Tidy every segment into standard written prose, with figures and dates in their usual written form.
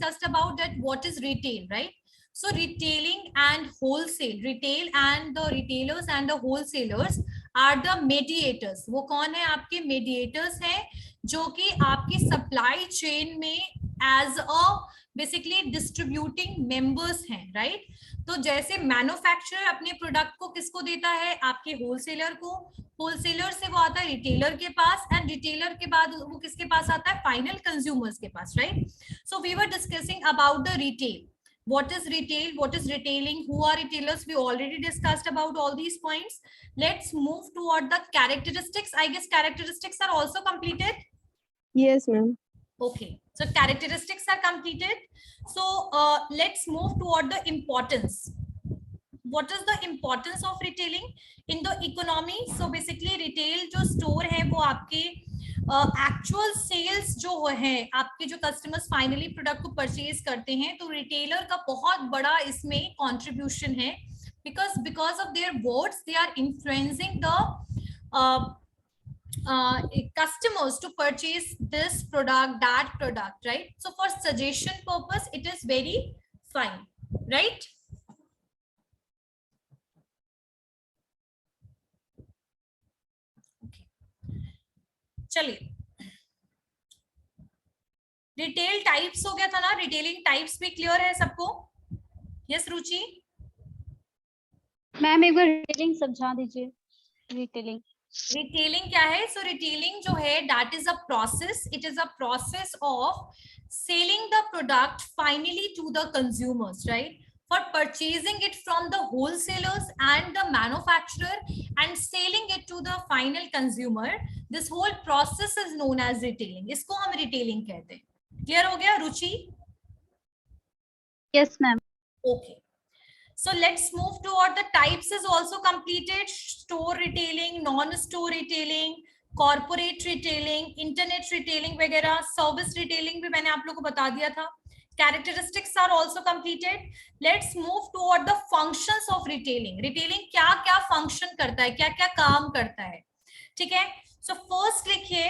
discussed about that what is retail, right? So retailing and wholesale, retail and the retailers and the wholesalers are the mediators. वो कौन है? आपके mediators हैं जो कि आपकी supply chain में as a basically distributing members हैं, right? तो जैसे मैन्युफैक्चरर अपने प्रोडक्ट को किसको देता है? आपके होलसेलर को, होलसेलर से वो आता है रिटेलर के पास, एंड रिटेलर के बाद वो किसके पास आता है? फाइनल कंज्यूमर्स के पास, right? So we were discussing about the retail. What is retail? What is retailing? Who are retailers? We already discussed about all these points. Let's move toward the characteristics. I guess characteristics are also completed. Yes, ma'am. Okay, so characteristics are completed. So let's move toward the importance. What is the importance of retailing in the economy? So basically retail जो store है वो आपके actual sales जो है, आपके जो customers finally product को purchase करते हैं, तो रिटेलर का बहुत बड़ा इसमें कंट्रीब्यूशन है, because of their words they are influencing the customers to purchase this product, that product, right? So for suggestion purpose it is very fine, right? Okay, चलिए रिटेल टाइप्स हो गया था ना, रिटेलिंग टाइप्स भी clear है सबको? Yes रुचि ma'am एक बार retailing समझा दीजिए. रिटेलिंग रिटेलिंग क्या है? सो रिटेलिंग जो है that is a process, it is a process of selling the product finally to the consumers, right? For purchasing it from the wholesalers and the manufacturer and selling it to the final consumer, this whole process is known as retailing. इसको हम retailing कहते हैं. Clear हो गया Ruchi? Yes ma'am. Okay. So let's move toward the types is also completed. Store retailing, non-store retailing, corporate retailing, internet retailing वगैरह, service retailing भी मैंने आप लोगों को बता दिया था. Characteristics are also completed. Let's move toward the functions of retailing. Retailing क्या क्या function करता है, क्या क्या काम करता है, ठीक है? So first लिखिए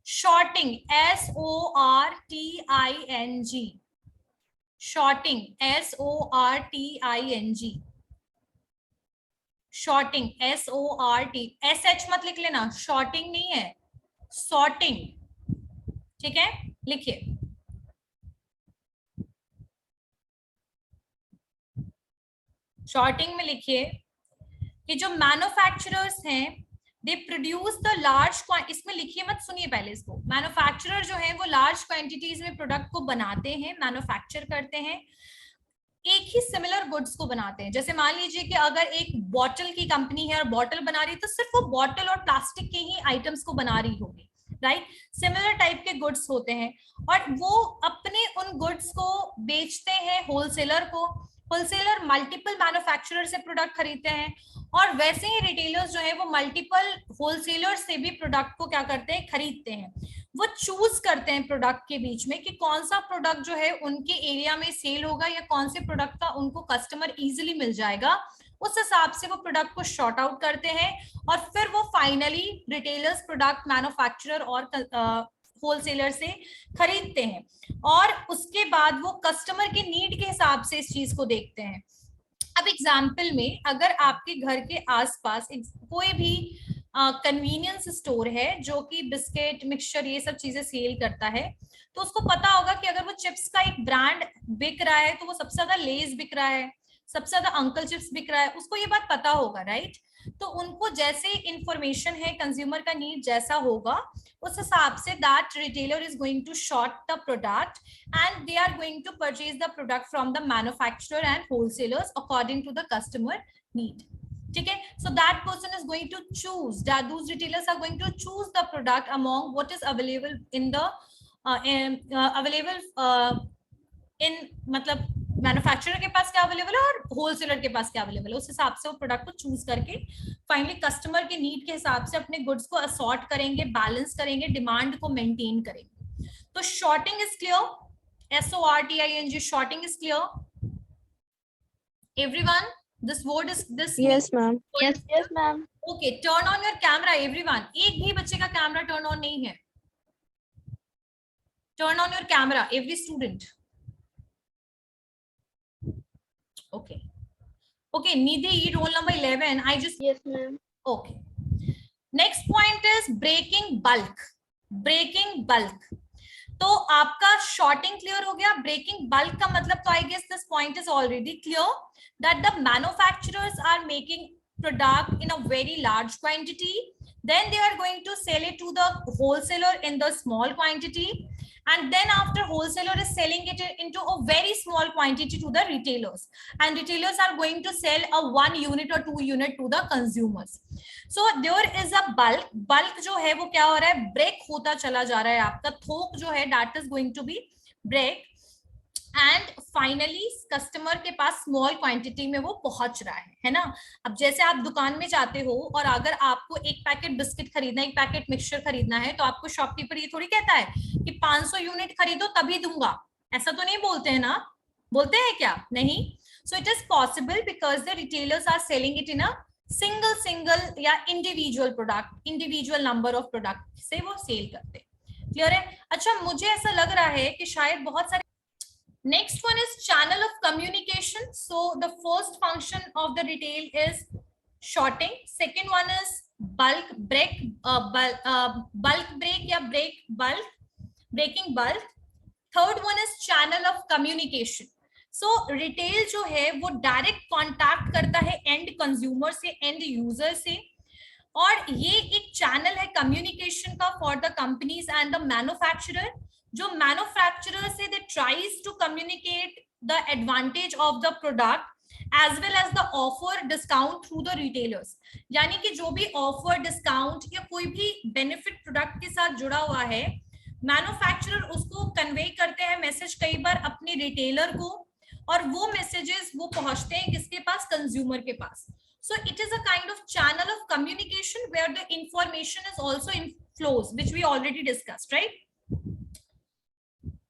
shorting, SORTING, shorting, SORTING, shorting, SORT, SH मत लिख लेना, shorting नहीं है, sorting, ठीक है? लिखिए शॉर्टिंग में लिखिए कि जो मैन्युफैक्चरर्स हैं दे प्रोड्यूस द लार्ज, इसमें लिखिए मत, सुनिए पहले इसको. मैन्युफैक्चरर जो है वो लार्ज क्वांटिटीज में प्रोडक्ट को बनाते हैं, मैन्युफैक्चर करते हैं, एक ही सिमिलर गुड्स को बनाते हैं. जैसे मान लीजिए कि अगर एक बॉटल की कंपनी है और बॉटल बना रही है तो सिर्फ वो बॉटल और प्लास्टिक के ही आइटम्स को बना रही होगी, राइट? सिमिलर टाइप के गुड्स होते हैं और वो अपने उन गुड्स को बेचते हैं होलसेलर को. होलसेलर मल्टीपल मैन्युफैक्चरर से प्रोडक्ट खरीदते हैं और वैसे ही रिटेलर्स जो है वो मल्टीपल होलसेलर से भी प्रोडक्ट को क्या करते हैं? खरीदते हैं. वो चूज करते हैं प्रोडक्ट के बीच में कि कौन सा प्रोडक्ट जो है उनके एरिया में सेल होगा या कौन से प्रोडक्ट का उनको कस्टमर इजीली मिल जाएगा. उस हिसाब से वो प्रोडक्ट को शॉर्ट आउट करते हैं और फिर वो फाइनली रिटेलर्स प्रोडक्ट मैन्युफैक्चरर और होलसेलर से खरीदते हैं और उसके बाद वो कस्टमर के नीड के हिसाब से इस चीज को देखते हैं. अब एग्जाम्पल में अगर आपके घर के आसपास कोई भी कन्वीनियंस स्टोर है जो कि बिस्किट, मिक्सचर ये सब चीजें सेल करता है, तो उसको पता होगा कि अगर वो चिप्स का एक ब्रांड बिक रहा है तो वो सबसे ज्यादा लेज बिक रहा है, सबसे ज्यादा अंकल चिप्स बिक रहा है, उसको ये बात पता होगा, राइट? तो उनको जैसे इंफॉर्मेशन है, कंज्यूमर का नीड जैसा होगा उस हिसाब से that retailer is going to sort the product and they are going to purchase the product from the manufacturer and wholesalers according to the customer need, ठीक है? So that person is going to choose, that those retailers are going to choose the product among what is available in the in मतलब manufacturer के पास क्या available है और wholesaler के पास क्या available है. उस हिसाब से वो प्रोडक्ट को चूज करके फाइनली कस्टमर के नीड के हिसाब से अपने गुड्स को असॉर्ट करेंगे, बैलेंस करेंगे, डिमांड को मेंटेन करेंगे. तो sorting is clear, SORTING, sorting is clear everyone? This word is this. Yes, ma'am. Yes ma'am. Okay, turn on your camera everyone. एक भी बच्चे का कैमरा टर्न ऑन नहीं है. Turn on your camera, every student. Okay. Okay, Nidhi, roll number 11. I just... Yes, ma'am. Okay. Next point is breaking bulk. Breaking bulk. तो आपका shorting clear हो गया. Breaking bulk का मतलब तो I guess this point is already clear that the manufacturers are making product in a very large quantity. Then they are going to sell it to the wholesaler in the small quantity. And then after wholesaler is selling it into a very small quantity to the retailers. And retailers are going to sell a 1 unit or 2 unit to the consumers. So there is a bulk. Bulk जो है वो क्या हो रहा है? Break होता चला जा रहा है आपका थोक जो है that is going to be break. And finally customer के पास स्मॉल क्वांटिटी में वो पहुंच रहा है ना. अब जैसे आप दुकान में जाते हो और अगर आपको एक पैकेट बिस्किट खरीदना है, एक पैकेट मिक्सचर खरीदना है, तो आपको शॉपकीपर ये थोड़ी कहता है कि 500 यूनिट खरीदो तभी दूंगा. ऐसा तो नहीं बोलते हैं ना. बोलते हैं क्या? नहीं. So it is possible because the retailers are selling it in a single या individual product, individual number of product से वो सेल करते. क्लियर है? अच्छा, मुझे ऐसा लग रहा है कि शायद बहुत सारे... Next one is channel of communication. So the first function of the retail is shorting. Second one is bulk break, bulk break या break bulk, breaking bulk. Third one is channel of communication. So retail जो है वो direct contact करता है end consumer से, end user से, और ये एक channel है communication का for the companies and the manufacturer. जो मैन्युफैक्चरर से they tries to communicate the advantage of the product as well as the offer discount through the retailers. यानी कि जो भी ऑफर, डिस्काउंट या कोई भी बेनिफिट प्रोडक्ट के साथ जुड़ा हुआ है, मैन्युफैक्चरर उसको कन्वे करते हैं मैसेज कई बार अपने रिटेलर को, और वो मैसेजेस वो पहुंचते हैं किसके पास? कंज्यूमर के पास. So it is a kind of channel of communication where the information is also in flows, which we already discussed, right?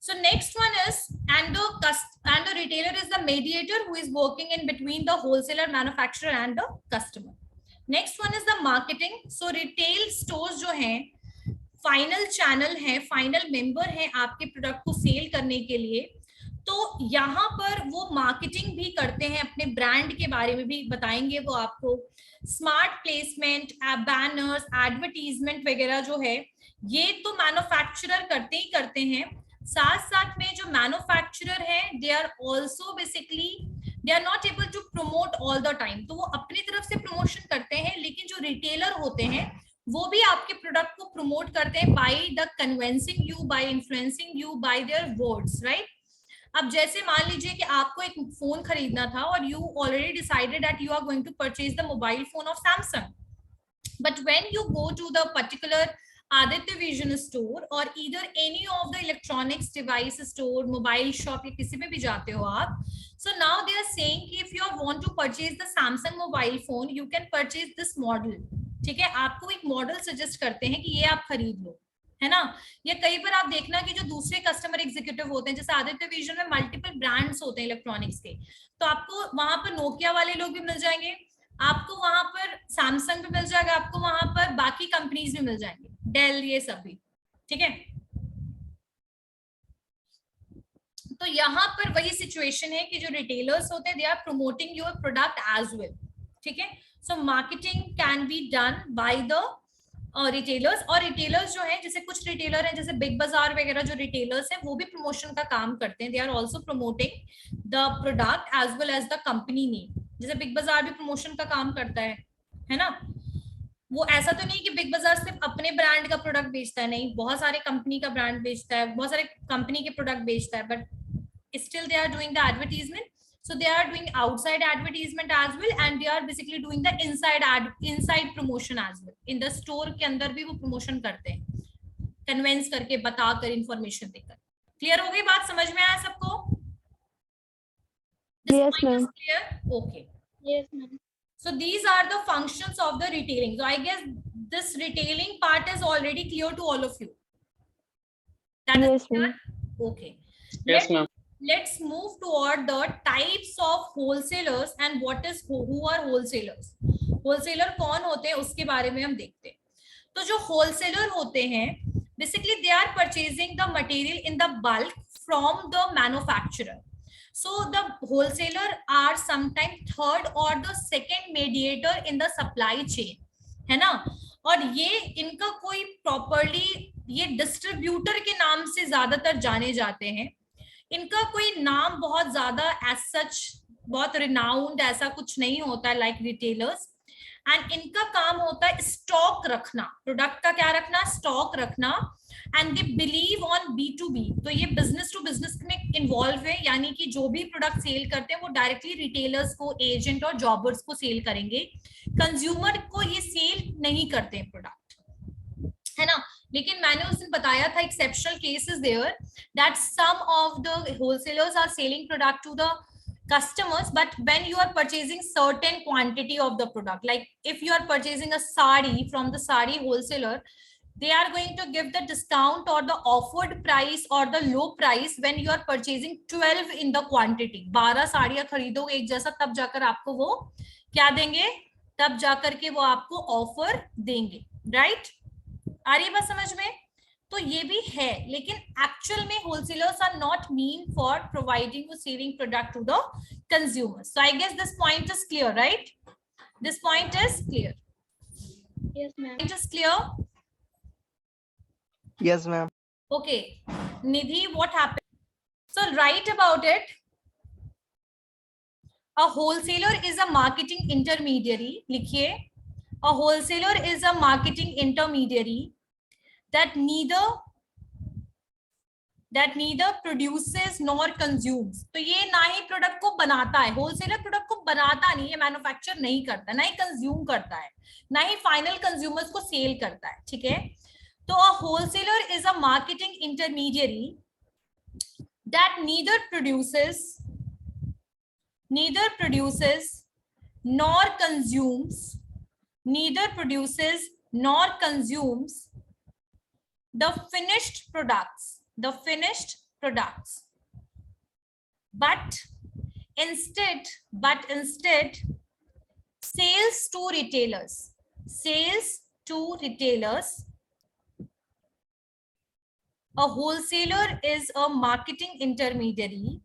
So next one is, and the retailer is the mediator who is working in between the wholesaler, manufacturer and the customer. Next one is the marketing. So retail stores जो हैं final channel है, final member है आपके product को cell करने के लिए. तो यहाँ पर वो मार्केटिंग भी करते हैं, अपने ब्रांड के बारे में भी बताएंगे वो आपको. स्मार्ट प्लेसमेंट, बैनर्स, एडवर्टीजमेंट वगैरह जो है ये तो मैन्युफैक्चरर करते ही करते हैं. साथ साथ में जो मैन्युफैक्चरर है they are also basically they are not able to promote all the time. तो वो अपनी तरफ से प्रमोशन करते हैं, लेकिन जो रिटेलर होते हैं वो भी आपके प्रोडक्ट को प्रमोट करते हैं by the convincing you, by influencing you, by their words, right? अब जैसे मान लीजिए कि आपको एक फोन खरीदना था और you already decided that you are going to purchase the mobile phone of Samsung, but when you go to the particular Aditya Vision store or either any of the electronics device store, mobile shop या किसी में भी जाते हो आप, so now they are saying कि if you want to purchase the Samsung mobile phone, you can purchase this model. ठीक है, आपको एक मॉडल सजेस्ट करते हैं कि ये आप खरीद लो, है ना? या कई बार आप देखना कि जो दूसरे कस्टमर एग्जीक्यूटिव होते हैं, जैसे आदित्य विजन में मल्टीपल ब्रांड्स होते हैं इलेक्ट्रॉनिक्स के, तो आपको वहां पर नोकिया वाले लोग भी मिल जाएंगे, आपको वहां पर सैमसंग भी मिल जाएगा, आपको वहां पर बाकी कंपनीज भी मिल जाएंगे, डेल, ये सब भी. ठीक है, तो यहाँ पर वही सिचुएशन है कि जो रिटेलर्स होते हैं they are promoting your product as well. ठीक है, so marketing can be done by the retailers. और रिटेलर्स जो है, जैसे कुछ रिटेलर हैं जैसे बिग बाजार वगैरह, जो रिटेलर्स हैं वो भी प्रमोशन का काम करते हैं. They are also promoting the product as well as the company name. जैसे बिग बाजार भी प्रमोशन का काम करता है ना? वो ऐसा तो नहीं कि बिग बाजार सिर्फ अपने ब्रांड का प्रोडक्ट बेचता है, नहीं, बहुत सारे कंपनी का ब्रांड बेचता है, बहुत सारे कंपनी के प्रोडक्ट बेचता है, but still they are doing the advertisement. So they are doing outside advertisement as well, and they are basically doing the inside promotion as well. In the store के अंदर भी वो प्रमोशन करते हैं, convince करके, बताकर, इंफॉर्मेशन देकर. Clear हो गई बात? समझ में आया सबको? Yes, ma'am. Clear? Okay. Yes, ma'am. So these are the functions of the retailing. So I guess this retailing part is already clear to all of you. That is clear? Okay. Yes, ma'am. Let's move toward the types of wholesalers and what is who are wholesalers. Wholesaler कौन होते हैं उसके बारे में हम देखते हैं. तो जो wholesaler होते हैं Basically they are purchasing the material in the bulk from the manufacturer. So the wholesaler are sometimes third or the second mediator in the supply chain, है ना. और ये इनका कोई प्रॉपरली ये डिस्ट्रीब्यूटर के नाम से ज्यादातर जाने जाते हैं. इनका कोई नाम बहुत ज्यादा एज सच बहुत रिनाउंड ऐसा कुछ नहीं होता है लाइक रिटेलर्स. एंड इनका काम होता है स्टॉक रखना, प्रोडक्ट का क्या रखना, स्टॉक रखना. And they believe on B2B. तो ये बिजनेस टू बिजनेस में इन्वॉल्व है, यानी कि जो भी प्रोडक्ट सेल करते हैं वो डायरेक्टली रिटेलर्स को, एजेंट और जॉबर्स को सेल करेंगे. कंज्यूमर को ये सेल नहीं करते हैं प्रोडक्ट, है ना. लेकिन मैंने उस दिन बताया था exceptional cases there that some of the wholesalers are selling product to the customers, but when you are purchasing certain quantity of the product, like if you are purchasing a sari from the sari wholesaler, they are going to give the discount or the offered price or the low price when you are purchasing 12 in the quantity. 12 साड़ियां खरीदोगे एक जैसा, तब जाकर आपको वो क्या देंगे, तब जाकर के वो आपको ऑफर देंगे, राइट. आ रही बात समझ में. तो ये भी है, लेकिन एक्चुअल में wholesalers are not mean for providing और selling product to the consumers. So I guess this point is clear, right. This point is clear. Yes, ma'am. It is clear. Yes, ma'am. Okay, Nidhi, what happened? So write about it. A wholesaler is a marketing intermediary. लिखिए, a wholesaler is a marketing intermediary that neither produces nor consumes. तो ये ना ही product को बनाता है, wholesaler product को बनाता नहीं है, मैन्युफैक्चर नहीं करता, ना ही कंज्यूम करता है, ना ही फाइनल कंज्यूमर्स को सेल करता है, ठीक है. तो a wholesaler is a marketing intermediary that neither produces nor consumes the finished products, but instead sales to retailers. A wholesaler is a marketing intermediary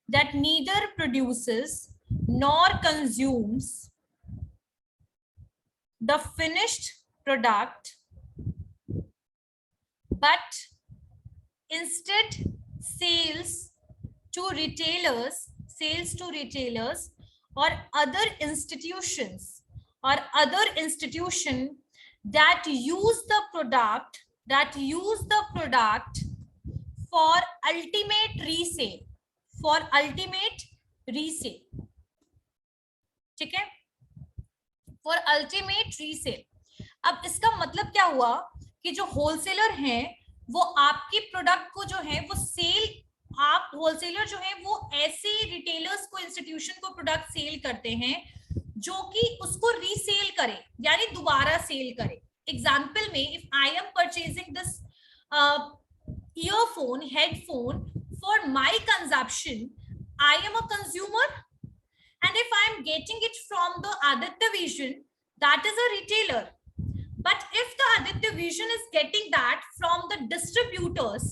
that neither produces nor consumes the finished product, but instead sales to retailers or other institutions that use the product for ultimate resale. ठीक है, for ultimate resale. अब इसका मतलब क्या हुआ कि जो wholesaler हैं वो आपकी प्रोडक्ट को जो है वो सेल, आप होलसेलर जो है वो ऐसे रिटेलर्स को, इंस्टीट्यूशन को प्रोडक्ट सेल करते हैं जो कि उसको रीसेल करे, यानी दोबारा सेल करे. एग्जाम्पल में, if I am purchasing this earphone, headphone for my consumption, I am a consumer, and if I am getting it from the Aditya Vision, that is a retailer. But if the Aditya Vision is getting that from the distributors,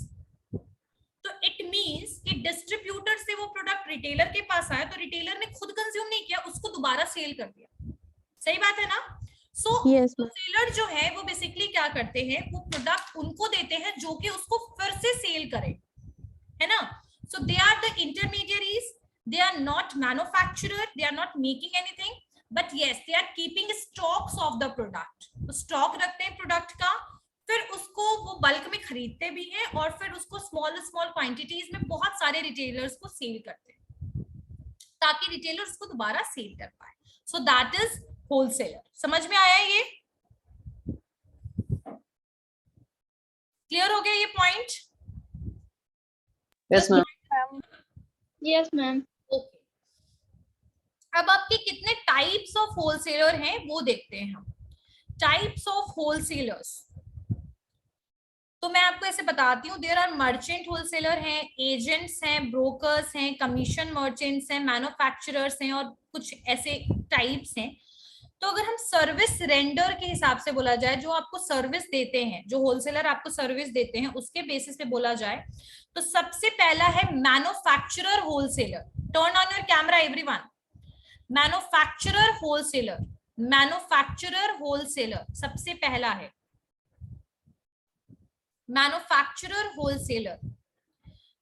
तो it means कि distributor से वो product retailer के पास आया, तो retailer ने खुद consume नहीं किया, उसको दोबारा सेल कर दिया. सही बात है ना. सो होलसेलर जो है वो बेसिकली क्या करते हैं, वो प्रोडक्ट उनको देते हैं जो कि उसको फिर से सेल करे, है ना. So they are the intermediaries, they are not manufacturer, they are not making anything, but yes they are keeping stocks of the product. तो स्टॉक रखते हैं प्रोडक्ट का, फिर उसको वो बल्क में खरीदते भी हैं और फिर उसको स्मॉल क्वांटिटीज में बहुत सारे रिटेलर्स को सेल करते हैं ताकि रिटेलर्स उसको दोबारा सेल कर पाए. So that is wholesaler. समझ में आया ये? क्लियर हो गया ये point? Yes, ma'am. Yes, ma'am. Okay. अब आपके कितने टाइप्स ऑफ होलसेलर हैं वो देखते हैं हम. टाइप्स ऑफ होलसेलर्स, तो मैं आपको ऐसे बताती हूँ. देयर आर मर्चेंट होलसेलर हैं, एजेंट्स हैं, ब्रोकर्स हैं, कमीशन मर्चेंट्स हैं, मैन्युफैक्चरर्स हैं और कुछ ऐसे टाइप्स हैं. तो अगर हम सर्विस रेंडर के हिसाब से बोला जाए, जो आपको सर्विस देते हैं, जो होलसेलर आपको सर्विस देते हैं, उसके बेसिस पे बोला जाए तो सबसे पहला है manufacturer wholesaler. Turn on your camera everyone. Manufacturer wholesaler, manufacturer wholesaler सबसे पहला है, मैन्युफैक्चरर होलसेलर।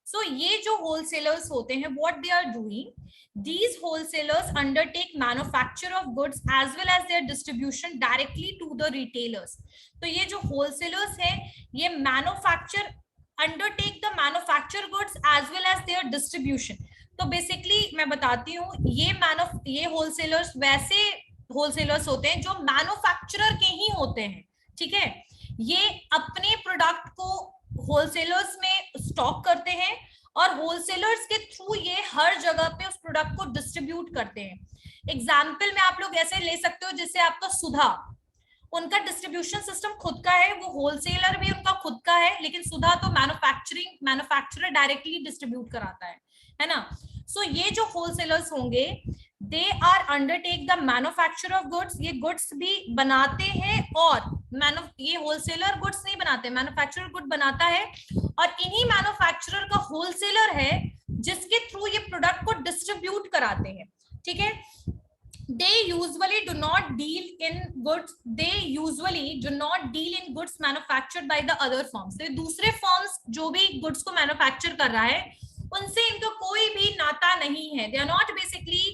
सो ये जो होलसेलर्स होते हैं, what they are doing, these wholesalers undertake manufacture of goods as well as their distribution directly to the retailers। तो ये जो wholesalers हैं, ये undertake the manufacture goods as well as their distribution। तो बेसिकली मैं बताती हूँ, ये wholesalers वैसे wholesalers होते हैं जो मैन्युफैक्चरर के ही होते हैं, ठीक है। ये अपने प्रोडक्ट को होलसेलर्स में स्टॉक करते हैं और होलसेलर्स के थ्रू ये हर जगह पे उस प्रोडक्ट को डिस्ट्रीब्यूट करते हैं। एग्जाम्पल में आप लोग ऐसे ले सकते हो, जैसे आपका सुधा, उनका डिस्ट्रीब्यूशन सिस्टम खुद का है, वो होलसेलर भी उनका खुद का है, लेकिन सुधा तो मैन्युफैक्चरर डायरेक्टली डिस्ट्रीब्यूट कराता है ना। सो ये जो होलसेलर्स होंगे, they are undertake the manufacture of goods, ये गुड्स भी बनाते हैं, और ये होलसेलर गुड्स नहीं बनाते, मैन्युफैक्चरर गुड बनाता है, और इन्हीं मैन्युफैक्चरर का होलसेलर है जिसके थ्रू ये प्रोडक्ट को डिस्ट्रीब्यूट कराते हैं, ठीक है। They usually do not deal in goods. They usually do not deal in goods manufactured by the other firms. तो दूसरे फर्म्स जो भी गुड्स को मैन्युफैक्चर कर रहा है, उनसे इनका कोई भी नाता नहीं है। They are not basically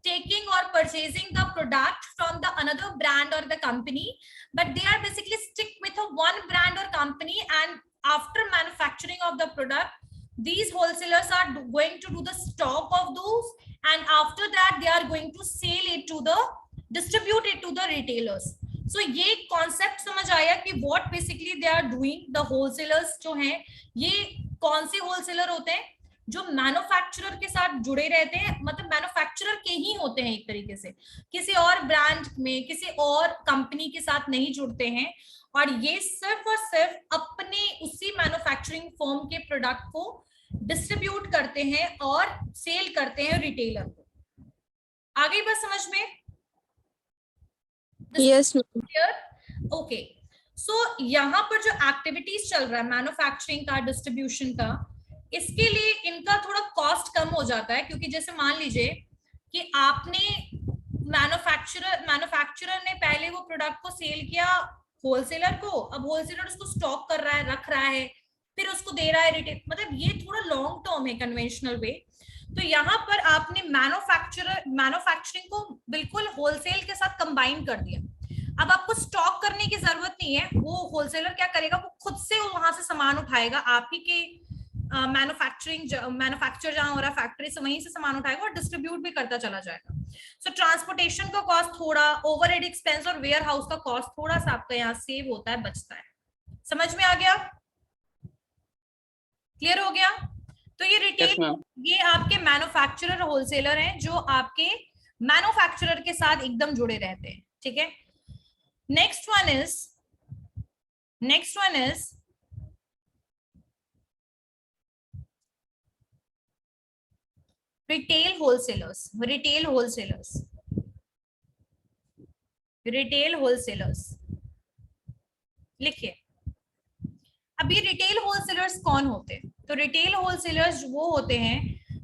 taking or purchasing the product from the another brand or the company, but they are basically stick with a one brand or company, and after manufacturing of the product, these wholesalers are going to do the stock of those, and after that they are going to sell it to the distribute it to the retailers। so ये concept समझ आया कि what basically they are doing। the wholesalers जो हैं, ये कौन से wholesaler होते हैं, जो मैन्युफैक्चरर के साथ जुड़े रहते हैं, मतलब मैन्युफैक्चरर के ही होते हैं एक तरीके से, किसी और ब्रांड में, किसी और कंपनी के साथ नहीं जुड़ते हैं, और ये सिर्फ और सिर्फ अपने उसी मैन्युफैक्चरिंग फर्म के प्रोडक्ट को डिस्ट्रीब्यूट करते हैं और सेल करते हैं रिटेलर को। आगे बस समझ में? Yes okay. सो यहाँ पर जो एक्टिविटीज चल रहा है मैन्युफैक्चरिंग का, डिस्ट्रीब्यूशन का, इसके लिए इनका थोड़ा कॉस्ट कम हो जाता है, क्योंकि जैसे मान लीजिए कि आपने मैन्युफैक्चरर ने पहले वो प्रोडक्ट को सेल किया होलसेलर को, अब होलसेलर उसको स्टॉक कर रहा है, रख रहा है, फिर उसको दे रहा है रिटेल, मतलब ये थोड़ा लॉन्ग टर्म है कन्वेंशनल वे। तो यहाँ पर आपने मैन्युफैक्चरिंग को बिल्कुल होलसेल के साथ कंबाइन कर दिया। अब आपको स्टॉक करने की जरूरत नहीं है, वो होलसेलर क्या करेगा, वो खुद से वहां से सामान उठाएगा, आप ही के मैन्युफैक्चर जहां हो रहा है फैक्ट्री से, वहीं से सामान उठाएगा और डिस्ट्रीब्यूट भी करता चला जाएगा। सो ट्रांसपोर्टेशन का कॉस्ट थोड़ा, ओवरहेड एक्सपेंस और वेयर हाउस का कॉस्ट थोड़ा सा आपका यहाँ सेव होता है, बचता है। समझ में आ गया? क्लियर हो गया? तो ये रिटेल, ये आपके मैन्युफैक्चरर होलसेलर हैं जो आपके मैन्युफैक्चरर के साथ एकदम जुड़े रहते हैं, ठीक है। Next one is retail wholesalers. लिखिए। अभी रिटेल होलसेलर्स कौन होते हैं? तो रिटेल होलसेलर्स वो होते हैं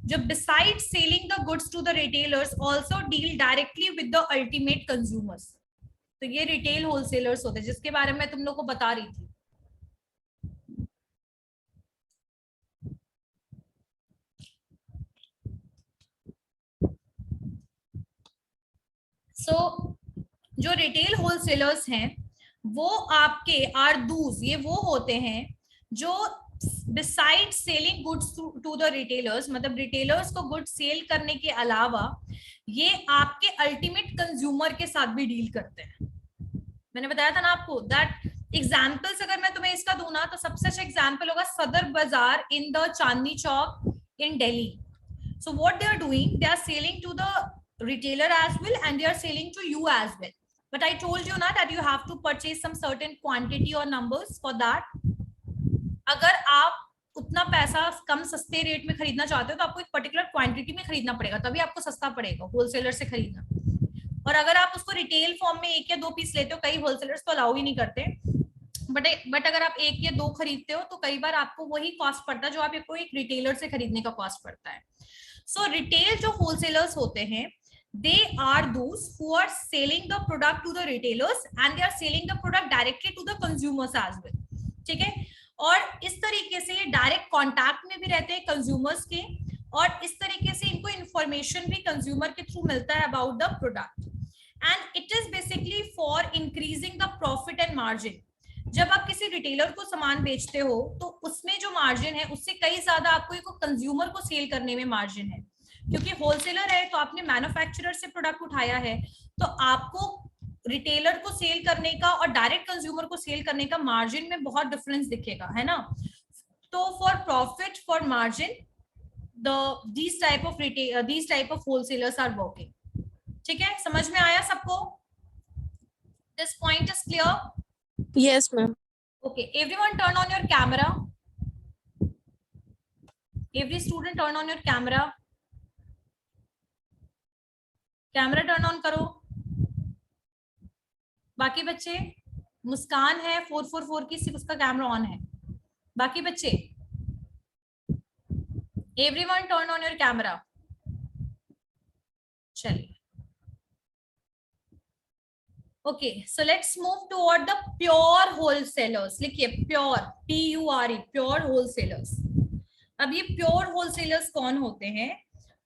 जो beside selling the goods to the retailers also deal directly with the ultimate consumers. तो ये रिटेल होलसेलर्स होते हैं जिसके बारे में तुम लोग को बता रही थी। जो रिटेल होलसेलर्स हैं वो आपके आरदूज, ये वो होते हैं जो beside selling goods to the retailers, मतलब रिटेलर्स को गुड्स सेल करने के अलावा ये आपके अल्टीमेट कंज्यूमर के साथ भी डील करते हैं। मैंने बताया था ना आपको दैट एग्जाम्पल्स, अगर मैं तुम्हें इसका दूं ना तो सबसे अच्छा एग्जाम्पल होगा Sadar Bazaar in the Chandni Chowk in Delhi. So what they are doing, they are selling to the retailer as well and they are selling to you as well, but I told you na that you have to purchase some certain quantity or numbers for that। अगर आप उतना पैसा कम सस्ते rate में खरीदना चाहते हो तो आपको एक पर्टिकुलर क्वांटिटी में खरीदना पड़ेगा, तभी आपको सस्ता पड़ेगा होलसेलर से खरीदना। और अगर आप उसको रिटेल फॉर्म में 1 या 2 पीस लेते हो, कई होलसेलर्स तो अलाउ ही नहीं करते, बट अगर आप 1 या 2 खरीदते हो तो कई बार आपको वही कॉस्ट पड़ता है जो आपको एक रिटेलर से खरीदने का कॉस्ट पड़ता है। सो रिटेल जो होलसेलर्स होते हैं, they are those who are selling the product to the retailers and they are selling the product directly to the consumers as well, ठीक है। और इस तरीके से ये डायरेक्ट कांटेक्ट में भी रहते हैं कंज्यूमर्स के, और इस तरीके से इनको इंफॉर्मेशन भी कंज्यूमर के थ्रू मिलता है about the product, and it is basically for increasing the profit and margin. जब आप किसी रिटेलर को सामान बेचते हो तो उसमें जो मार्जिन है उससे कई ज्यादा आपको कंज्यूमर को सेल करने में मार्जिन है, क्योंकि होलसेलर है तो आपने मैन्युफैक्चरर से प्रोडक्ट उठाया है, तो आपको रिटेलर को सेल करने का और डायरेक्ट कंज्यूमर को सेल करने का मार्जिन में बहुत डिफरेंस दिखेगा, है ना। तो for profit, for margin, these type of wholesalers are working, ठीक है। समझ में आया सबको? This point is clear? Yes, ma'am. Okay, everyone turn on your camera. Every student turn on your camera. Camera turn on करो। बाकी बच्चे, मुस्कान है 444 की, सिर्फ उसका कैमरा ऑन है। बाकी बच्चे, everyone turn on your camera. चलिए, okay, so let's move toward the pure wholesalers. लिखिए प्योर, PURE, प्योर होलसेलर्स। अब ये प्योर होलसेलर्स कौन होते हैं?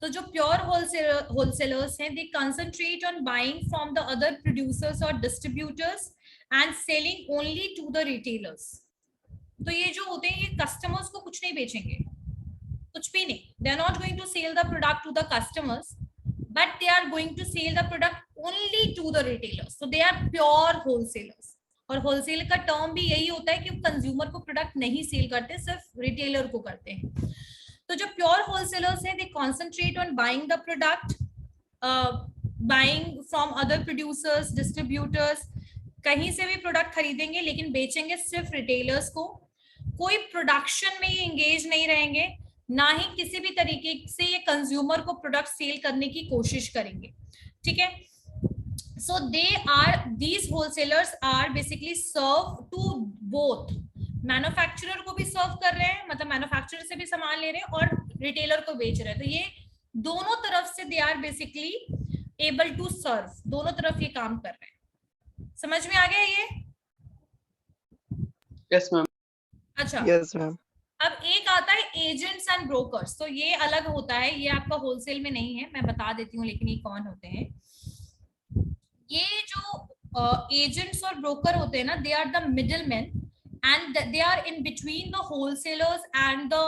तो जो प्योर होलसेलर्स हैं, they concentrate on buying from the other producers और distributors and selling only to the retailers. तो ये जो होते हैं, ये कस्टमर्स को कुछ नहीं बेचेंगे, कुछ भी नहीं। They are not going to sell the product to the customers, but they are going to sell the product only to the retailers. तो दे आर प्योर होलसेलर्स। और होलसेल का टर्म भी यही होता है कि कंज्यूमर को प्रोडक्ट नहीं सेल करते, सिर्फ रिटेलर को करते हैं। तो जो प्योर होलसेलर्स हैं, they concentrate on buying the product, buying from other producers, distributors. कहीं से भी प्रोडक्ट खरीदेंगे लेकिन बेचेंगे सिर्फ रिटेलर्स को। कोई प्रोडक्शन में ये एंगेज नहीं रहेंगे, ना ही किसी भी तरीके से ये कंज्यूमर को प्रोडक्ट सेल करने की कोशिश करेंगे, ठीक है। सो these wholesalers are basically serve to both, manufacturer को भी सर्व कर रहे हैं, मतलब मैन्युफैक्चरर से भी सामान ले रहे हैं और रिटेलर को बेच रहे हैं। तो ये दोनों तरफ से they are basically able to serve, दोनों तरफ ये काम कर रहे हैं। समझ में आ गया ये? Yes ma'am. अच्छा, यस मैम। अब एक आता है एजेंट्स एंड ब्रोकर्स। तो ये अलग होता है, ये आपका होलसेल में नहीं है, मैं बता देती हूँ लेकिन ये कौन होते हैं। ये जो एजेंट्स और ब्रोकर होते हैं ना, they are the middleman and they are in between the wholesalers and the,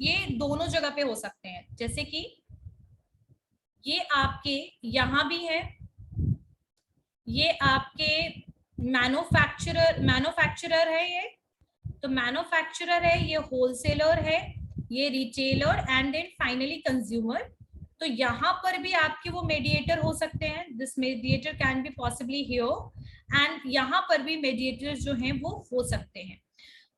ये दोनों जगह पे हो सकते हैं। जैसे कि ये आपके यहाँ भी है, ये आपके मैन्युफैक्चरर है, ये तो मैन्युफैक्चरर है, ये होलसेलर है, ये retailer and then finally consumer. तो यहाँ पर भी आपके वो मेडिएटर हो सकते हैं, this mediator can be possibly here, and यहाँ पर भी मेडिएटर्स जो हैं वो हो सकते हैं।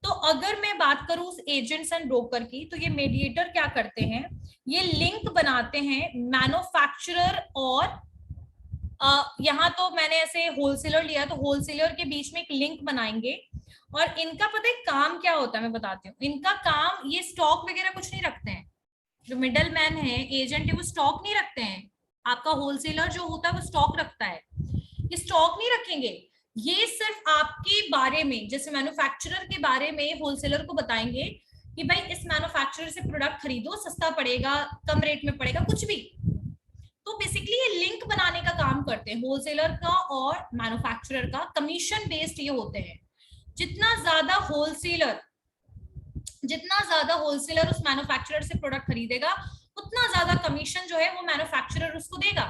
तो अगर मैं बात करूं उस एजेंट्स एंड ब्रोकर की, तो ये मेडिएटर क्या करते हैं, ये लिंक बनाते हैं मैन्युफैक्चरर और यहाँ तो मैंने ऐसे होलसेलर लिया, तो होलसेलर के बीच में एक लिंक बनाएंगे। और इनका पता है काम क्या होता है, मैं बताती हूँ। इनका काम, ये स्टॉक वगैरह कुछ नहीं रखते हैं। जो मिडल मैन है, एजेंट है, वो स्टॉक नहीं रखते हैं। आपका होलसेलर जो होता है वो स्टॉक रखता है, ये स्टॉक नहीं रखेंगे। ये सिर्फ आपके बारे में, जैसे मैन्युफैक्चरर के बारे में होलसेलर को बताएंगे कि भाई इस मैन्युफैक्चरर से प्रोडक्ट खरीदो, सस्ता पड़ेगा, कम रेट में पड़ेगा, कुछ भी। तो बेसिकली ये लिंक बनाने का काम करते हैं होलसेलर का और मैन्युफैक्चरर का। कमीशन बेस्ड ये होते हैं। जितना ज्यादा होलसेलर उस मैन्युफैक्चरर से प्रोडक्ट खरीदेगा, उतना ज्यादा कमीशन जो है वो मैन्युफैक्चरर उसको देगा।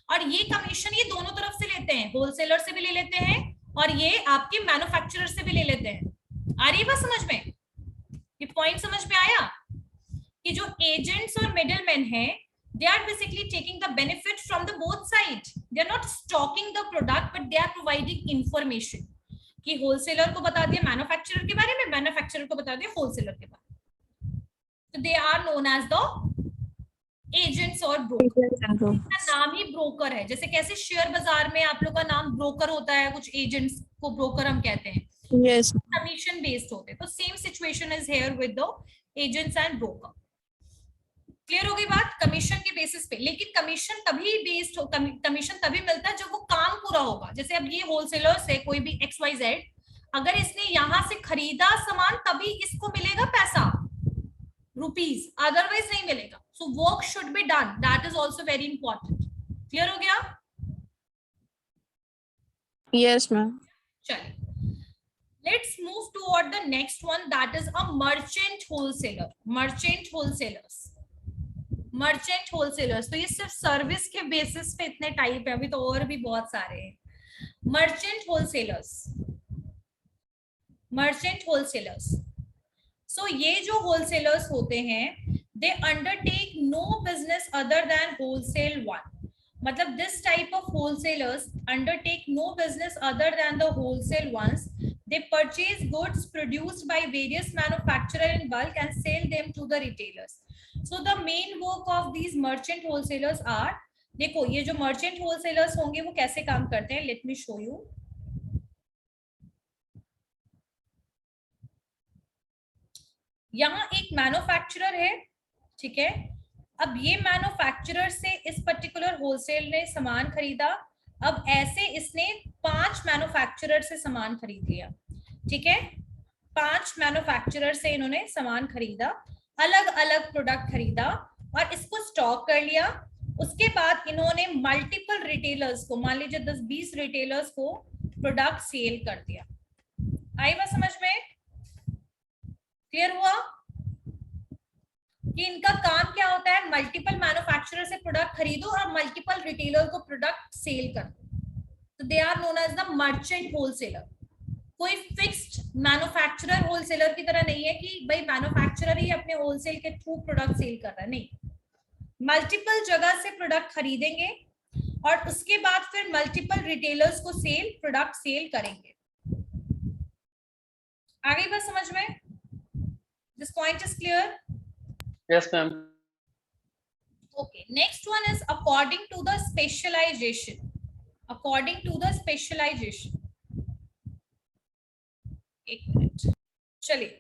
और ये कमीशन ये दोनों तरफ से लेते हैं, होलसेलर से भी ले लेते हैं और ये आपके मैन्युफैक्चरर से भी ले लेते हैं। आ रही बात समझ में? ये पॉइंट समझ में आया कि जो एजेंट्स और मिडलमैन हैं, they are basically taking the benefit from the both sides. They are not stocking the product, but they are providing information. कि होलसेलर को बता दिया मैन्युफैक्चरर के बारे में, मैन्युफैक्चरर को बता दिया होलसेलर के बारे में। तो they are known as the agents और ब्रोकर, इसका नाम ही ब्रोकर है। जैसे कैसे शेयर बाजार में आप लोग का नाम ब्रोकर होता है, कुछ एजेंट्स को ब्रोकर हम कहते हैं, Yes. कमीशन बेस्ड होते हैं। तो same situation is here with the agents and broker. Clear हो गई बात, कमीशन के बेसिस पे। लेकिन कमीशन तभी बेस्ड हो, कमीशन तभी मिलता है जब वो काम पूरा होगा। जैसे अब ये होलसेलर्स है, कोई भी XYZ, अगर इसने यहां से खरीदा सामान तभी इसको मिलेगा पैसा, रुपीज, अदरवाइज नहीं मिलेगा। So work should be done, that is also very important. Clear हो गया? Yes, ma'am. चलिए, let's move toward the next one, that is a merchant wholesaler. merchant wholesalers, merchant wholesalers. तो ये सिर्फ सर्विस के basis पे इतने टाइप है, अभी तो और भी बहुत सारे हैं। Merchant wholesalers, merchant wholesalers, so ये जो होलसेलर्स होते हैं, they undertake no business other than wholesale one. मतलब this type of wholesalers undertake no business other than the wholesale ones. They purchase goods produced by various manufacturers in bulk and sell them to the retailers. So the main work of these merchant wholesalers are, देखो ये जो merchant wholesalers होंगे वो कैसे काम करते हैं, let me show you. यहाँ एक मैन्युफैक्चरर है, ठीक है। अब ये मैन्युफैक्चरर से इस पर्टिकुलर होलसेल ने सामान खरीदा। अब ऐसे इसने 5 मैन्युफैक्चरर से सामान खरीद लिया, ठीक है। 5 मैन्युफैक्चरर से इन्होंने सामान खरीदा, अलग अलग प्रोडक्ट खरीदा और इसको स्टॉक कर लिया। उसके बाद इन्होंने मल्टीपल रिटेलर्स को, मान लीजिए 10-20 रिटेलर्स को प्रोडक्ट सेल कर दिया। आई बात समझ में? क्लियर हुआ कि इनका काम क्या होता है? मल्टीपल मैन्युफैक्चरर से प्रोडक्ट खरीदो और मल्टीपल रिटेलर को प्रोडक्ट सेल कर दो। तो they are known as the merchant wholesaler. कोई फिक्स्ड मैन्युफैक्चरर होलसेलर की तरह नहीं है कि भाई मैन्युफैक्चरर ही अपने होलसेल के थ्रू प्रोडक्ट सेल कर रहा है, नहीं। मल्टीपल जगह से प्रोडक्ट खरीदेंगे और उसके बाद फिर मल्टीपल रिटेलर्स को प्रोडक्ट सेल करेंगे। आगे बात समझ में? This point is clear? Yes, ma'am. Okay, next one is according to the specialization. According to the specialization. एक मिनट, चलिए।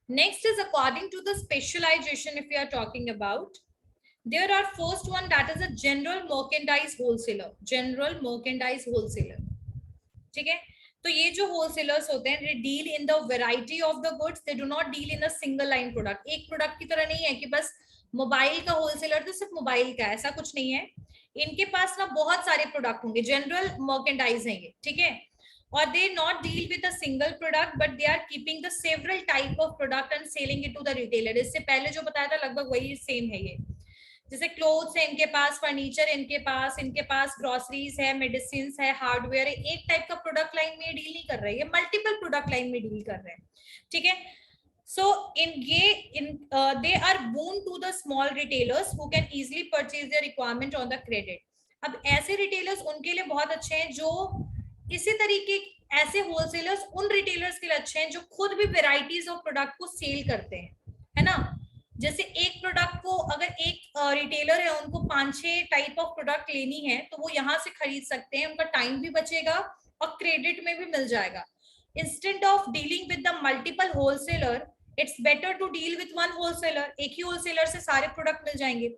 Next is according to the specialization. If we are talking about, there are first one, that is a general merchandise wholesaler. General merchandise wholesaler, ठीक है। तो ये जो wholesalers होते हैं, they deal in the variety of the goods. They do not deal in a single line product. एक product की तरह नहीं है कि बस मोबाइल का होलसेलर तो सिर्फ मोबाइल का, ऐसा कुछ नहीं है। इनके पास ना बहुत सारे प्रोडक्ट होंगे, जनरल मर्केंडाइज है ये, ठीक है। और they not deal with a single product but they are keeping the several type of product and selling it to the retailer. इससे पहले जो बताया था लगभग वही सेम है ये। जैसे क्लोथ्स है इनके पास, फर्नीचर इनके पास ग्रोसरीज है, मेडिसिन है, हार्डवेयर है। एक टाइप का प्रोडक्ट लाइन में डील नहीं कर रहे हैं, मल्टीपल प्रोडक्ट लाइन में डील कर रहे हैं, ठीक है। So they are boon to the small retailers who can easily purchase their requirement on the credit. अब ऐसे रिटेलर्स उनके लिए बहुत अच्छे हैं, जो इसी तरीके ऐसे होलसेलर्स उन रिटेलर्स के लिए अच्छे हैं जो खुद भी वेराइटीज ऑफ प्रोडक्ट को सेल करते हैं, है ना। जैसे एक प्रोडक्ट को अगर एक रिटेलर है, उनको 5-6 टाइप ऑफ प्रोडक्ट लेनी है तो वो यहाँ से खरीद सकते हैं, उनका टाइम भी बचेगा और क्रेडिट में भी मिल जाएगा। Instead of dealing with the multiple wholesaler, it's better to deal with one wholesaler. एक ही होलसेलर से सारे प्रोडक्ट मिल जाएंगे,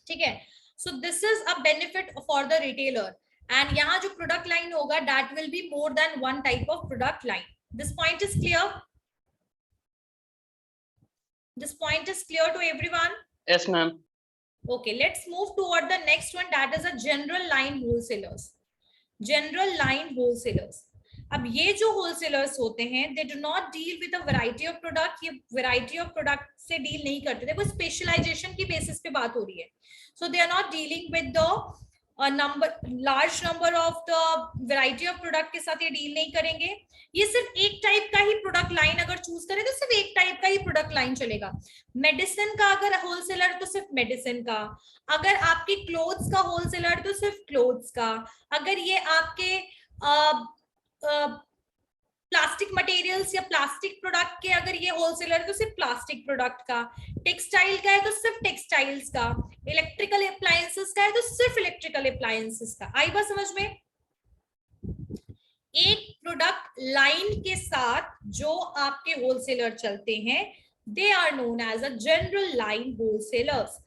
ठीक है। So this is a benefit for the retailer. And यहाँ जो प्रोडक्ट लाइन होगा, that will be more than one type of product line. This point is clear? This point is clear to everyone? Yes, ma'am. Okay, let's move toward the next one, that is a general line wholesalers. General line wholesalers. अब ये जो wholesalers होते हैं, they do not deal with a variety of product. ये variety of product से deal नहीं करते, देखो specialization की basis पे बात हो रही है। So they are not dealing with the large number of the variety of product के साथ ये डील नहीं करेंगे। ये सिर्फ एक टाइप का ही प्रोडक्ट लाइन अगर चूज करें तो सिर्फ एक टाइप का ही प्रोडक्ट लाइन चलेगा। मेडिसिन का अगर होलसेलर तो सिर्फ मेडिसिन का, अगर आपके क्लोथ्स का होलसेलर तो सिर्फ क्लोथ्स का, अगर ये आपके प्लास्टिक मटेरियल्स या प्लास्टिक प्रोडक्ट के अगर ये होलसेलर है तो सिर्फ प्लास्टिक प्रोडक्ट का, टेक्सटाइल का है तो सिर्फ टेक्सटाइल्स का, इलेक्ट्रिकल अप्लायंसेस का है तो सिर्फ इलेक्ट्रिकल अप्लायंसेस का। आई बात समझ में? एक प्रोडक्ट लाइन के साथ जो आपके होलसेलर चलते हैं they are known as a general line wholesalers.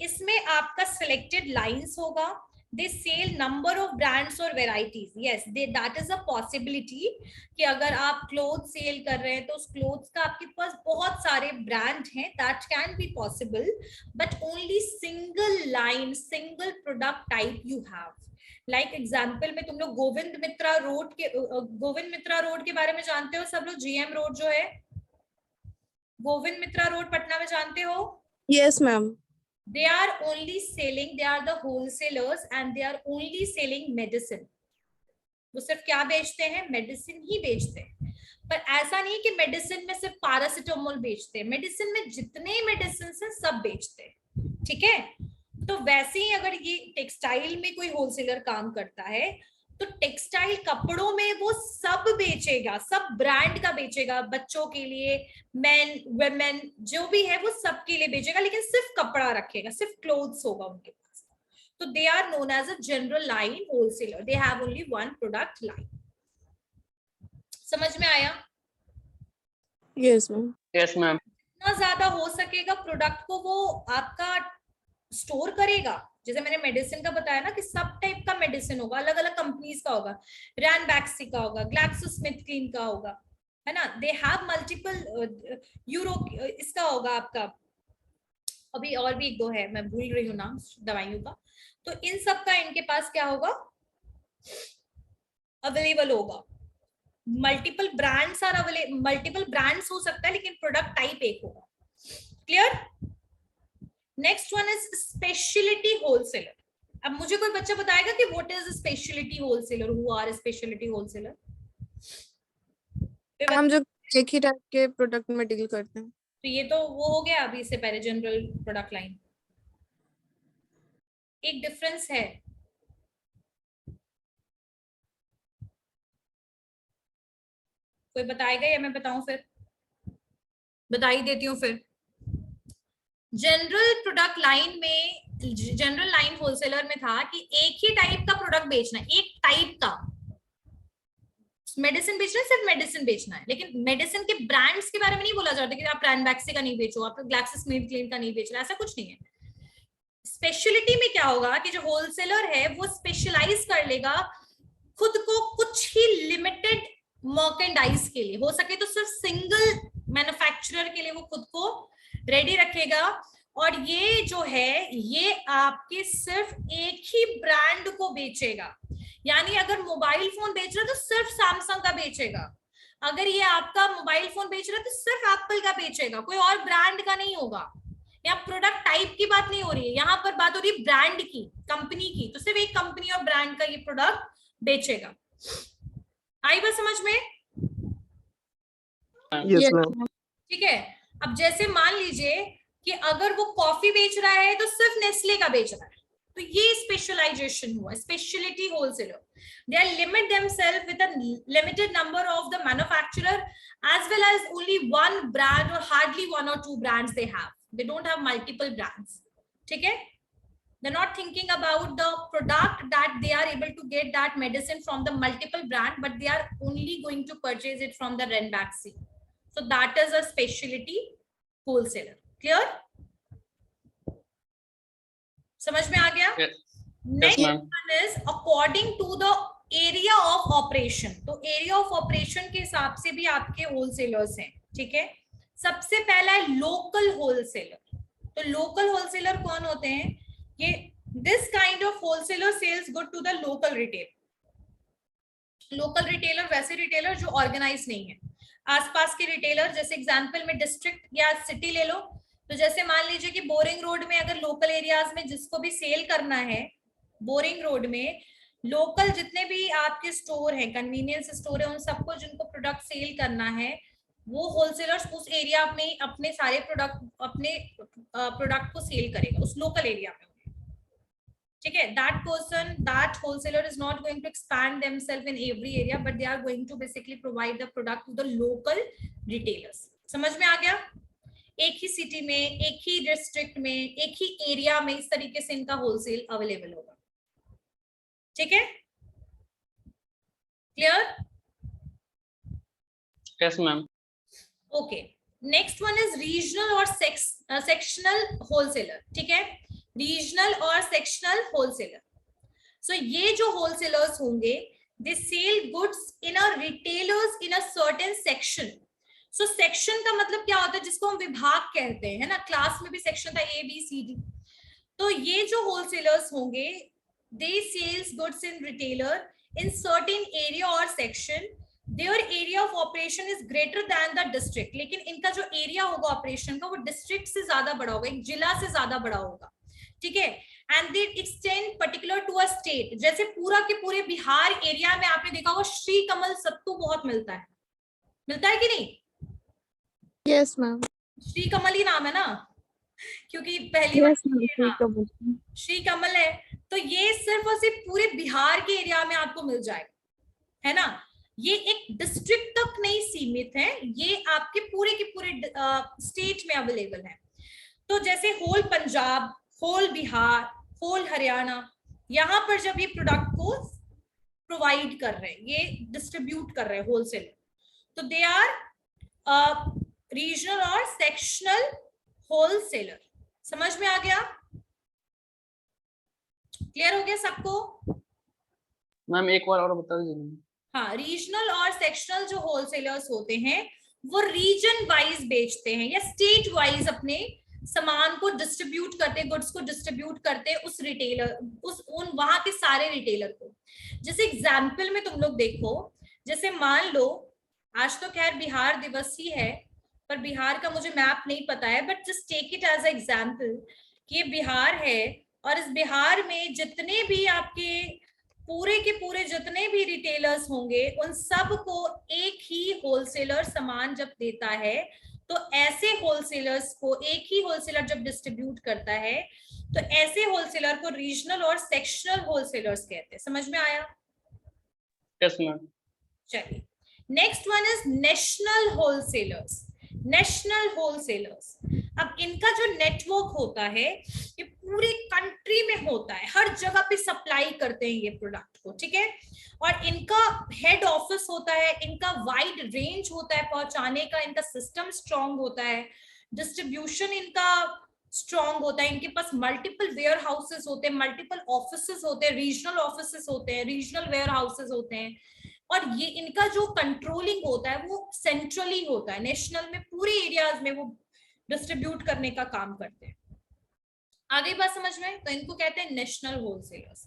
इसमें आपका सिलेक्टेड लाइंस होगा, they sell number of brands और varieties. Yes, that is a possibility कि अगर आप क्लोथ सेल कर रहे हैं तो उस क्लोथ्स का आपके पास बहुत सारे ब्रांड हैं, that can be possible, but only single line single product type you have. Like example में तुम लोग गोविंद मित्रा रोड के बारे में जानते हो सब लोग? जीएम रोड जो है, गोविंद मित्रा रोड पटना में जानते हो? Yes ma'am. They are only selling, they are the wholesalers and they are only selling medicine. वो सिर्फ क्या बेचते हैं? मेडिसिन ही बेचते हैं। पर ऐसा नहीं कि मेडिसिन में सिर्फ पैरासिटामोल बेचते हैं, मेडिसिन में जितने मेडिसिन हैं सब बेचते हैं, ठीक है? तो वैसे ही अगर ये टेक्सटाइल में कोई होलसेलर काम करता है तो टेक्सटाइल कपड़ों में वो सब बेचेगा, सब ब्रांड का बेचेगा, बच्चों के लिए, मेन वुमेन जो भी है वो सबके लिए बेचेगा, लेकिन सिर्फ कपड़ा रखेगा, सिर्फ क्लोथ्स होगा उनके पास। तो they are known as a general line wholesaler, they have only one product line. समझ में आया? Yes ma'am. Yes ma'am. जितना ज्यादा हो सकेगा प्रोडक्ट को वो आपका स्टोर करेगा। जैसे मैंने मेडिसिन का बताया ना कि सब टाइप का मेडिसिन होगा, अलग अलग कंपनीज का होगा, रैनबैक्सी का होगा, ग्लैक्सोस्मिथक्लाइन का होगा, है ना, दे हैव मल्टीपल, यूरो इसका होगा आपका, अभी और भी एक दो है मैं भूल रही हूँ नाम दवाइयों का। तो इन सब का इनके पास क्या होगा? अवेलेबल होगा। Multiple brands are available, multiple brands हो सकता है लेकिन प्रोडक्ट टाइप एक होगा। Clear? Next one is specialty wholesaler. अब मुझे कोई बच्चा बताएगा कि what is specialty wholesaler, who are specialty wholesaler? हम जो एक ही टाइप के प्रोडक्ट में डील करते हैं। तो ये तो वो हो गया अभी इससे पहले जनरल प्रोडक्ट लाइन। एक डिफरेंस है, कोई बताएगा या मैं बताऊं? फिर बता ही देती हूँ फिर। जनरल प्रोडक्ट लाइन में, जनरल लाइन होलसेलर में था कि एक ही टाइप का प्रोडक्ट बेचना है, एक टाइप का मेडिसिन बेचना है, सिर्फ मेडिसिन बेचना है, लेकिन मेडिसिन के ब्रांड्स के बारे में नहीं बोला जाता कि आप रैनबैक्सी का नहीं बेचो, आप ग्लैक्सोस्मिथक्लाइन का नहीं बेच रहे, ऐसा कुछ नहीं है। स्पेशलिटी में क्या होगा कि जो होलसेलर है वो स्पेशलाइज कर लेगा खुद को कुछ ही लिमिटेड मर्केंडाइज के लिए, हो सके तो सिर्फ सिंगल मैन्युफैक्चरर के लिए वो खुद को रेडी रखेगा, और ये जो है ये आपके सिर्फ एक ही ब्रांड को बेचेगा। यानी अगर मोबाइल फोन बेच रहा है तो सिर्फ सैमसंग का बेचेगा, अगर ये आपका मोबाइल फोन बेच रहा है तो सिर्फ एप्पल का बेचेगा, कोई और ब्रांड का नहीं होगा। यहाँ प्रोडक्ट टाइप की बात नहीं हो रही है, यहाँ पर बात हो रही है ब्रांड की, कंपनी की, तो सिर्फ एक कंपनी और ब्रांड का ये प्रोडक्ट बेचेगा। आई बात समझ में? Yes ma'am. ठीक है। अब जैसे मान लीजिए कि अगर वो कॉफी बेच रहा है तो सिर्फ नेस्ले का बेच रहा है, तो ये स्पेशलाइजेशन हुआ, specialty wholesaler. They are limit themselves with a limited number of the manufacturer as well as only one brand or hardly one or two brands they have. They don't have multiple brands. ठीक है? They're not thinking about the product that they are able to get that medicine from the multiple brand, but they are only going to purchase it from the Ranbaxy. So that is a specialty wholesaler. Clear? समझ में आ गया? Yes. Next ma'am. one is according to the area of operation. तो area of operation के हिसाब से भी आपके wholesalers हैं, ठीक है? सबसे पहला है लोकल होलसेलर। तो लोकल होलसेलर कौन होते हैं? ये this kind of wholesaler sells good to the local retailer. Local retailer वैसे रिटेलर जो ऑर्गेनाइज नहीं है, आसपास के रिटेलर, जैसे एग्जांपल में डिस्ट्रिक्ट या सिटी ले लो, तो जैसे मान लीजिए कि बोरिंग रोड में अगर लोकल एरियाज में जिसको भी सेल करना है, बोरिंग रोड में लोकल जितने भी आपके स्टोर हैं, कन्वीनियंस स्टोर है, उन सबको जिनको प्रोडक्ट सेल करना है, वो होलसेलर्स उस एरिया में अपने सारे प्रोडक्ट को सेल करेगा उस लोकल एरिया में। ठीक है, that person, that wholesaler is not going to expand themselves in every area, but they are going to basically provide the product to the local retailers. समझ में आ गया? एक ही सिटी में, एक ही डिस्ट्रिक्ट में, एक ही एरिया में इस तरीके से इनका होलसेल अवेलेबल होगा। ठीक है, clear? Yes ma'am. Okay, next one is regional और सेक्शनल होलसेलर। ठीक है, रीजनल और सेक्शनल होलसेलर। सो ये जो होलसेलर्स होंगे, they sell goods in a retailers in a certain section. So section का मतलब क्या होता है? जिसको हम विभाग कहते हैं, है ना? क्लास में भी सेक्शन था, ए बी सी डी। तो ये जो होलसेलर्स होंगे, they sells goods in retailer in certain area और section. Their area of operation is greater than the district. लेकिन इनका जो एरिया होगा ऑपरेशन का, वो डिस्ट्रिक्ट से ज्यादा बड़ा होगा, एक जिला से ज्यादा बड़ा होगा। ठीक है, and they extend particular to a state. जैसे पूरा के पूरे बिहार एरिया में आपने देखा होगा श्री कमल सत्तू बहुत मिलता है कि नहीं? Yes ma'am. श्री कमल ही नाम है ना, क्योंकि पहली यस बार मैम। श्री कमल है। तो ये सिर्फ और सिर्फ पूरे बिहार के एरिया में आपको मिल जाएगा, है ना? ये एक डिस्ट्रिक्ट तक नहीं सीमित है, ये आपके पूरे के पूरे स्टेट में अवेलेबल है। तो जैसे whole Punjab, whole Bihar, whole Haryana, यहाँ पर जब ये प्रोडक्ट को प्रोवाइड कर रहे हैं, ये डिस्ट्रीब्यूट कर रहे हैं होलसेलर, तो दे आर रीजनल और सेक्शनल होलसेलर। समझ में आ गया? क्लियर हो गया सबको? मैम एक बार और बता दीजिए। हाँ, रीजनल और सेक्शनल जो होलसेलर्स होते हैं, वो रीजन वाइज बेचते हैं या स्टेट वाइज अपने सामान को डिस्ट्रीब्यूट करते, गुड्स को डिस्ट्रीब्यूट करते उस रिटेलर, उन वहां के सारे रिटेलर को। जैसे एग्जाम्पल में तुम लोग देखो, जैसे मान लो आज तो खैर बिहार दिवस ही है, पर बिहार का मुझे मैप नहीं पता है, but just take it as example कि ये बिहार है, और इस बिहार में जितने भी आपके पूरे के पूरे जितने भी रिटेलर्स होंगे, उन सब को एक ही होलसेलर सामान जब देता है, तो ऐसे होलसेलर्स को एक ही होलसेलर जब डिस्ट्रीब्यूट करता है, तो ऐसे होलसेलर को रीजनल और सेक्शनल होलसेलर्स कहते हैं। समझ में आया? Yes ma'am. चलिए, next one is national wholesalers. National wholesalers, अब इनका जो नेटवर्क होता है, ये पूरी कंट्री में होता है, हर जगह पे सप्लाई करते हैं ये प्रोडक्ट को। ठीक है, और इनका हेड ऑफिस होता है, इनका वाइड रेंज होता है पहुंचाने का, इनका सिस्टम स्ट्रांग होता है, डिस्ट्रीब्यूशन इनका स्ट्रांग होता है, इनके पास मल्टीपल वेयर हाउसेस होते हैं, मल्टीपल ऑफिसेस होते हैं, रीजनल ऑफिसेस होते हैं, रीजनल वेयर हाउसेस होते हैं, और ये इनका जो कंट्रोलिंग होता है वो सेंट्रली होता है। नेशनल में पूरे एरियाज में वो डिस्ट्रीब्यूट करने का काम करते हैं। आगे बात समझ में? तो इनको कहते हैं नेशनल होलसेलर्स।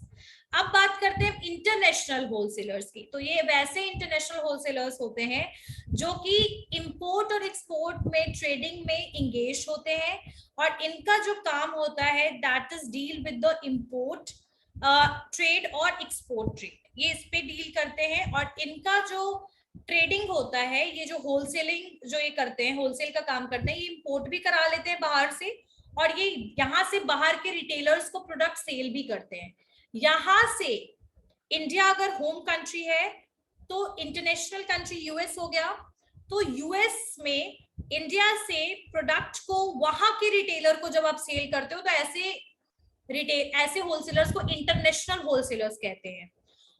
अब बात करते हैं इंटरनेशनल होलसेलर्स की। तो ये वैसे इंटरनेशनल होलसेलर्स होते हैं जो कि इंपोर्ट और एक्सपोर्ट में, ट्रेडिंग में इंगेज होते हैं, और इनका जो काम होता है that is deal with the import trade और एक्सपोर्ट ट्रेड, ये इस पे डील करते हैं। और इनका जो ट्रेडिंग होता है, ये जो होलसेलिंग जो ये करते हैं, होलसेल का काम करते हैं, ये इंपोर्ट भी करा लेते हैं बाहर से, और ये यहाँ से बाहर के रिटेलर्स को प्रोडक्ट सेल भी करते हैं। यहाँ से इंडिया अगर होम कंट्री है, तो इंटरनेशनल कंट्री यूएस हो गया, तो यूएस में इंडिया से प्रोडक्ट को वहां के रिटेलर को जब आप सेल करते हो, तो ऐसे होलसेलर्स को इंटरनेशनल होलसेलर्स कहते हैं।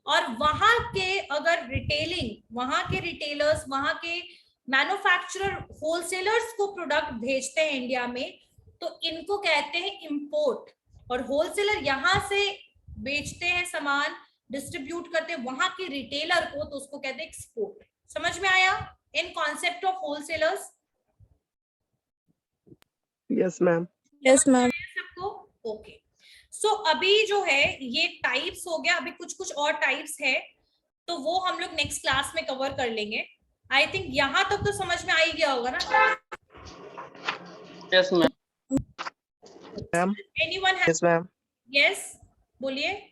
और वहां के अगर रिटेलिंग, वहां के रिटेलर्स, वहां के मैन्युफैक्चरर होलसेलर्स को प्रोडक्ट भेजते हैं इंडिया में, तो इनको कहते हैं इंपोर्ट। और होलसेलर यहां से बेचते हैं सामान, डिस्ट्रीब्यूट करते हैं वहां के रिटेलर को, तो उसको कहते हैं एक्सपोर्ट। समझ में आया in concept of wholesalers? Yes ma'am. Yes ma'am. सबको? ओके। सो अभी जो है ये टाइप्स हो गया, अभी कुछ कुछ और टाइप्स है, तो वो हम लोग नेक्स्ट क्लास में कवर कर लेंगे। आई थिंक यहाँ तक तो समझ में आ ही गया होगा ना? Yes ma'am. Anyone? Yes ma'am. Yes, बोलिए।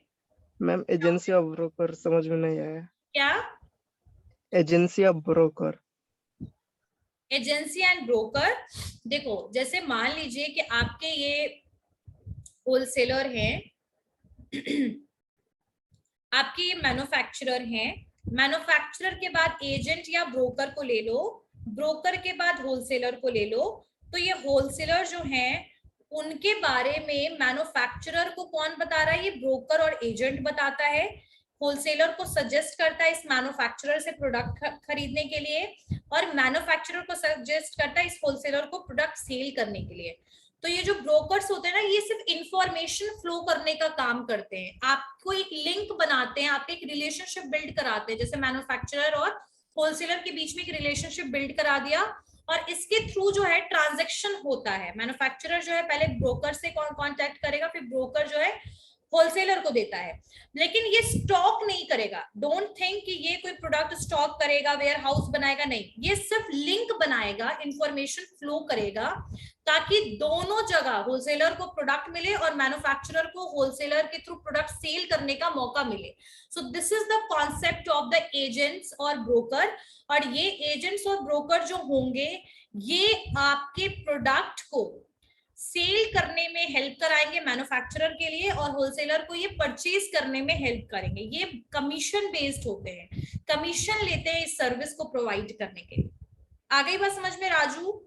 मैम एजेंसी ऑफ ब्रोकर समझ में नहीं आया। क्या? Agency of broker. Agency and broker, देखो जैसे मान लीजिए कि आपके ये होलसेलर हैं, आपके ये मैन्युफैक्चरर हैं, मैन्युफैक्चरर के बाद एजेंट या ब्रोकर को ले लो, ब्रोकर के बाद होलसेलर को ले लो। तो ये होलसेलर जो हैं उनके बारे में मैन्युफैक्चरर को कौन बता रहा है? ये ब्रोकर और एजेंट बताता है। होलसेलर को सजेस्ट करता है इस मैन्युफैक्चरर से प्रोडक्ट खरीदने के लिए, और मैन्युफैक्चरर को सजेस्ट करता है इस होलसेलर को प्रोडक्ट सेल करने के लिए। तो ये जो ब्रोकर्स होते हैं ना, ये सिर्फ इंफॉर्मेशन फ्लो करने का काम करते हैं, आपको एक लिंक बनाते हैं, आपको एक रिलेशनशिप बिल्ड कराते हैं। जैसे मैन्युफैक्चरर और होलसेलर के बीच में एक रिलेशनशिप बिल्ड करा दिया, और इसके थ्रू जो है ट्रांजैक्शन होता है। मैन्युफैक्चरर जो है पहले ब्रोकर से कांटेक्ट करेगा, फिर ब्रोकर जो है होलसेलर को देता है, लेकिन ये स्टॉक नहीं करेगा। डोंट थिंक कि ये कोई प्रोडक्ट स्टॉक करेगा, वेयर हाउस बनाएगा, नहीं, ये सिर्फ लिंक बनाएगा, इंफॉर्मेशन फ्लो करेगा, ताकि दोनों जगह होलसेलर को प्रोडक्ट मिले और मैन्युफैक्चरर को होलसेलर के थ्रू प्रोडक्ट सेल करने का मौका मिले। So this is the concept of the agents और ब्रोकर। और ये एजेंट्स और ब्रोकर जो होंगे, ये आपके प्रोडक्ट को सेल करने में हेल्प कराएंगे मैन्युफैक्चरर के लिए, और होलसेलर को ये परचेज करने में हेल्प करेंगे। ये कमीशन बेस्ड होते हैं, कमीशन लेते हैं इस सर्विस को प्रोवाइड करने के लिए। आ गई बात समझ में Raju?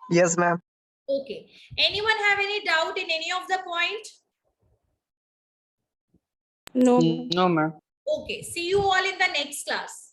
Yes, ma'am. Okay. Anyone have any doubt in any of the point? No. No, ma'am. Okay. See you all in the next class.